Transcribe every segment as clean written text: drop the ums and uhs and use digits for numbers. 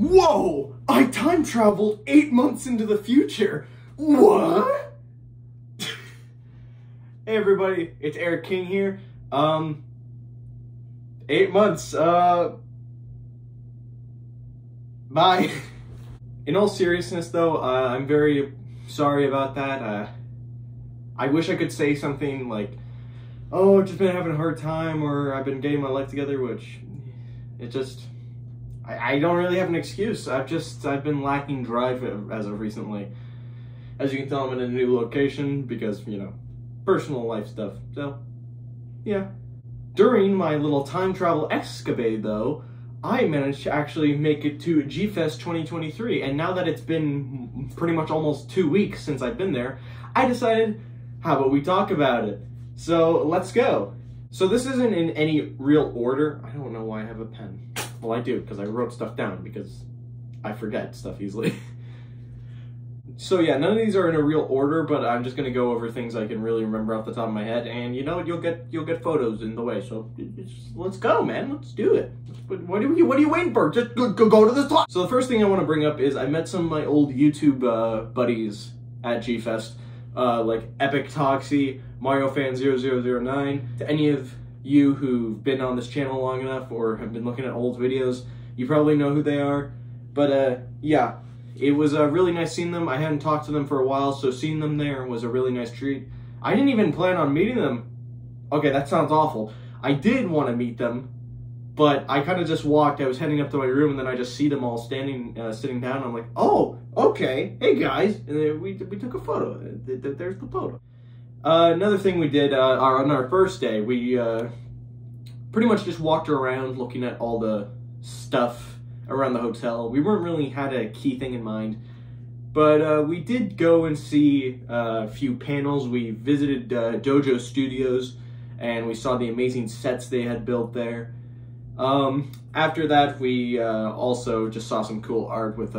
Whoa! I time traveled 8 months into the future. What? Hey everybody, it's Eric King here. 8 months, bye. In all seriousness though, I'm very sorry about that. I wish I could say something like, oh, I've just been having a hard time, or I've been getting my life together, which it just, I don't really have an excuse. I've been lacking drive as of recently. As you can tell, I'm in a new location because, you know, personal life stuff. So, yeah. During my little time travel escapade, though, I managed to actually make it to G-Fest 2023, and now that it's been pretty much almost 2 weeks since I've been there, I decided, how about we talk about it? So, let's go. So this isn't in any real order. I don't know why I have a pen. Well, I do, because I wrote stuff down, because I forget stuff easily. So yeah, none of these are in a real order, but I'm just gonna go over things I can really remember off the top of my head, and you know, you'll get photos in the way. So let's go, man. Let's do it. What are you waiting for? Just go to the top. So the first thing I want to bring up is I met some of my old YouTube buddies at G-Fest, like Epic Toxie, Mario Fan 0009. To any of you who've been on this channel long enough or have been looking at old videos, you probably know who they are. But yeah. It was really nice seeing them. I hadn't talked to them for a while, so seeing them there was a really nice treat. I didn't even plan on meeting them. Okay, that sounds awful. I did want to meet them, but I kind of just walked. I was heading up to my room, and then I just see them all standing, sitting down. I'm like, oh, okay, hey guys. And then we took a photo. There's the photo. Another thing we did on our first day, we pretty much just walked around looking at all the stuff around the hotel. We weren't really had a key thing in mind, but we did go and see a few panels. We visited Dojo Studios, and we saw the amazing sets they had built there. After that, we also just saw some cool art with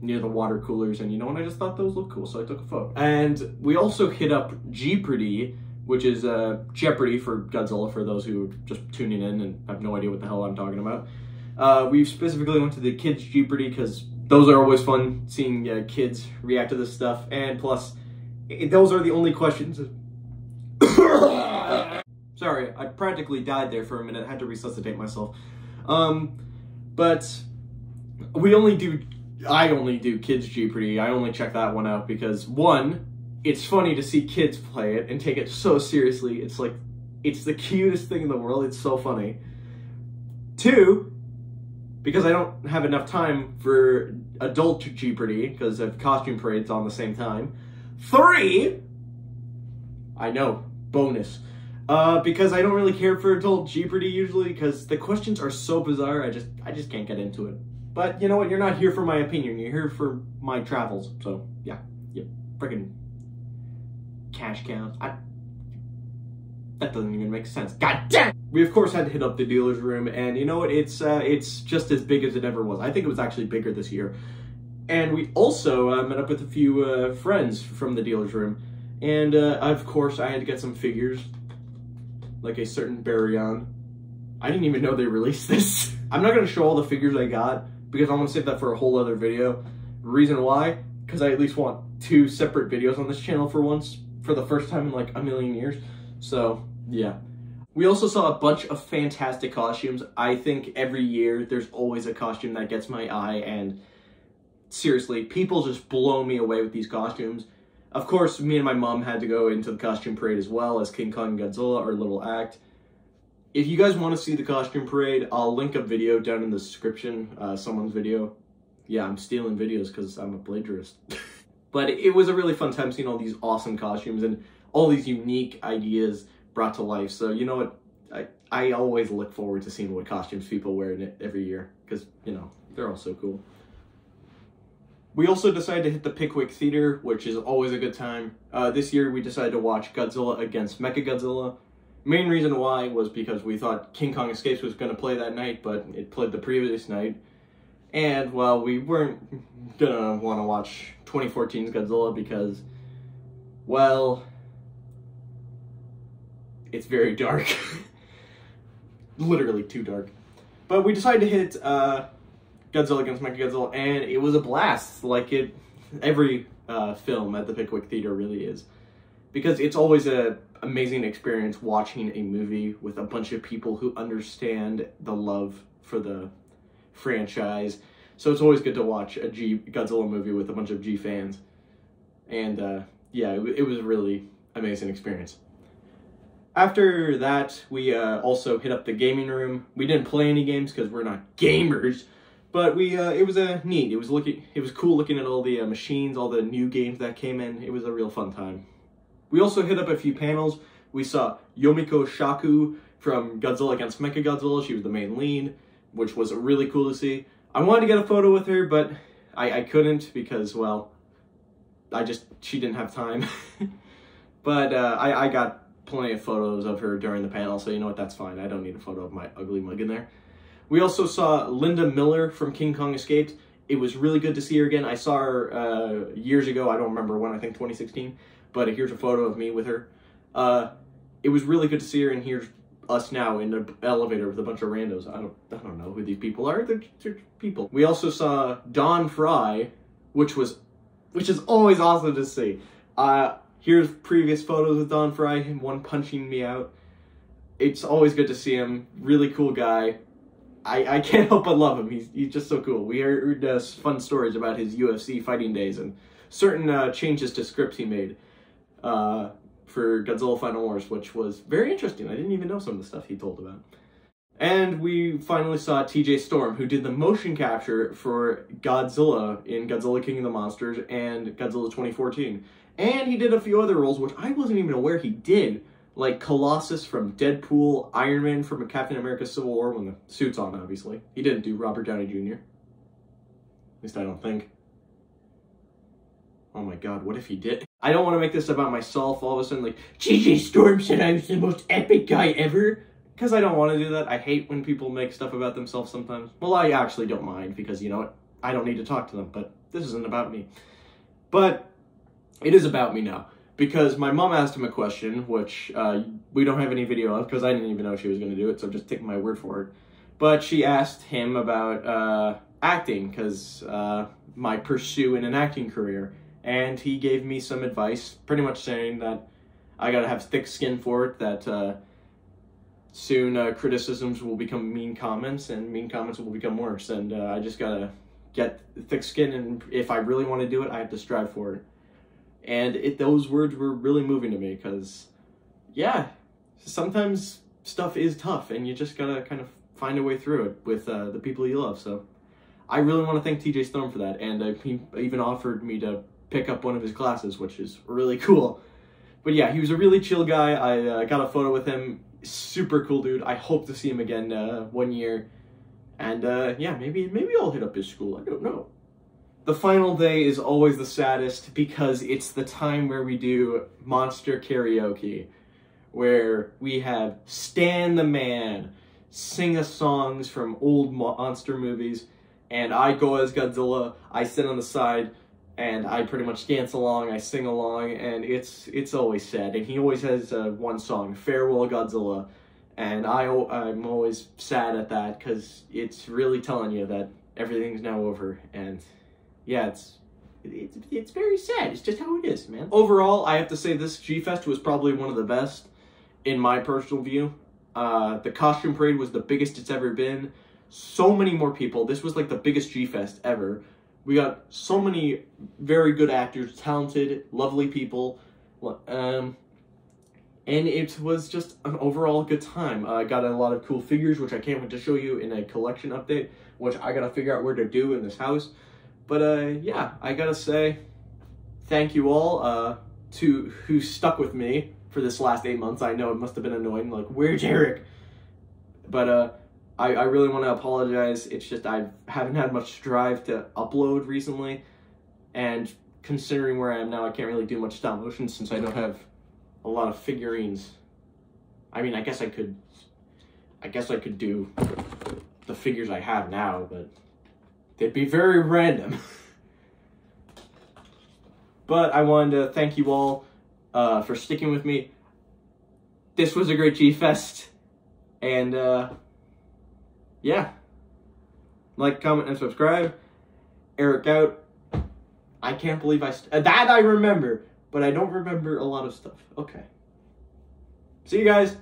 near the water coolers, and you know what, I just thought those looked cool, so I took a photo. And we also hit up Jeopardy, which is Jeopardy for Godzilla, for those who are just tuning in and have no idea what the hell I'm talking about. We specifically went to the Kids Jeopardy because those are always fun, seeing kids react to this stuff, and plus, those are the only questions. Sorry, I practically died there for a minute. I had to resuscitate myself. But I only do Kids Jeopardy. I only check that one out because, one, it's funny to see kids play it and take it so seriously. It's like, it's the cutest thing in the world. It's so funny. Two, because I don't have enough time for adult Jeopardy, because of costume parades on the same time. Three, I know, bonus, because I don't really care for adult Jeopardy usually, because the questions are so bizarre, I just can't get into it. But you know what, you're not here for my opinion, you're here for my travels, so yeah, freaking cash cows. That doesn't even make sense. God damn! We of course had to hit up the dealer's room, and you know what? It's just as big as it ever was. I think it was actually bigger this year. And we also met up with a few friends from the dealer's room, and of course I had to get some figures, like a certain Baryon. I didn't even know they released this. I'm not gonna show all the figures I got because I want to save that for a whole other video. Reason why? Because I at least want 2 separate videos on this channel for once, for the first time in like a million years. So. Yeah. We also saw a bunch of fantastic costumes. I think every year there's always a costume that gets my eye, and seriously, people just blow me away with these costumes. Of course, me and my mom had to go into the costume parade as well as King Kong and Godzilla, our little act. If you guys want to see the costume parade, I'll link a video down in the description, someone's video. Yeah, I'm stealing videos because I'm a plagiarist. But it was a really fun time seeing all these awesome costumes and all these unique ideas brought to life. So you know what, I always look forward to seeing what costumes people wear in it every year, because you know, they're all so cool. We also decided to hit the Pickwick Theater, which is always a good time. This year we decided to watch Godzilla against Mechagodzilla. Main reason why was because we thought King Kong Escapes was going to play that night, but it played the previous night. And well, we weren't gonna want to watch 2014's Godzilla because, well, it's very dark. Literally too dark. But we decided to hit Godzilla against Mechagodzilla, and it was a blast, like every film at the Pickwick Theater really is. Because it's always an amazing experience watching a movie with a bunch of people who understand the love for the franchise. So it's always good to watch a Godzilla movie with a bunch of G fans. And yeah, it was a really amazing experience. After that, we also hit up the gaming room. We didn't play any games because we're not gamers, but it was neat. It was cool looking at all the machines, all the new games that came in. It was a real fun time. We also hit up a few panels. We saw Yomiko Shaku from Godzilla against Mechagodzilla. She was the main lead, which was really cool to see. I wanted to get a photo with her, but I couldn't because, well, she didn't have time. But I got plenty of photos of her during the panel, so you know what, that's fine. I don't need a photo of my ugly mug in there. We also saw Linda Miller from King Kong Escaped. It was really good to see her again. I saw her years ago. I don't remember when, I think 2016. But here's a photo of me with her. It was really good to see her, and here's us now in the elevator with a bunch of randos. I don't know who these people are. They're people. We also saw Don Fry, which is always awesome to see. Here's previous photos with Don Fry, him one punching me out. It's always good to see him. Really cool guy. I can't help but love him. He's just so cool. We heard fun stories about his UFC fighting days and certain changes to scripts he made for Godzilla Final Wars, which was very interesting. I didn't even know some of the stuff he told about. And we finally saw TJ Storm, who did the motion capture for Godzilla in Godzilla King of the Monsters and Godzilla 2014. And he did a few other roles, which I wasn't even aware he did, like Colossus from Deadpool, Iron Man from Captain America Civil War, when the suit's on, obviously. He didn't do Robert Downey Jr. At least I don't think. Oh my god, what if he did? I don't want to make this about myself all of a sudden, like, TJ Storm said I was the most epic guy ever. Because I don't want to do that. I hate when people make stuff about themselves sometimes. Well, I actually don't mind, because, you know what, I don't need to talk to them, but this isn't about me. But it is about me now, because my mom asked him a question, which we don't have any video of, because I didn't even know she was going to do it, so just take my word for it. But she asked him about acting, because my pursuit in an acting career. And he gave me some advice, pretty much saying that I gotta have thick skin for it, that soon criticisms will become mean comments, and mean comments will become worse, and I just gotta get thick skin, and if I really want to do it, I have to strive for it. And those words were really moving to me, because, yeah, sometimes stuff is tough, and you just gotta kind of find a way through it with the people you love, so I really want to thank TJ Storm for that, and he even offered me to pick up one of his classes, which is really cool. But yeah, he was a really chill guy. I got a photo with him. Super cool dude. I hope to see him again one year. And yeah, maybe I'll hit up his school. I don't know. The final day is always the saddest because it's the time where we do monster karaoke, where we have Stan the Man sing us songs from old monster movies, and I go as Godzilla. I sit on the side, and I pretty much dance along, I sing along, and it's always sad. And he always has one song, Farewell Godzilla, and I'm always sad at that, because it's really telling you that everything's now over, and yeah, it's very sad. It's just how it is, man. Overall, I have to say this G-Fest was probably one of the best, in my personal view. The costume parade was the biggest it's ever been. So many more people. This was like the biggest G-Fest ever. We got so many very good actors, talented, lovely people, and it was just an overall good time. I got a lot of cool figures, which I can't wait to show you in a collection update, which I gotta figure out where to do in this house. But yeah, I gotta say, thank you all who stuck with me for this last 8 months. I know it must have been annoying, like, where's Eric? But I really want to apologize. It's just I haven't had much drive to upload recently, and considering where I am now, I can't really do much stop motion since I don't have a lot of figurines. I mean, I guess I could do the figures I have now, but they'd be very random. But I wanted to thank you all for sticking with me. This was a great G-Fest, and yeah, Like, comment, and subscribe. Eric out. I can't believe that I remember, but I don't remember a lot of stuff. Okay. See you guys.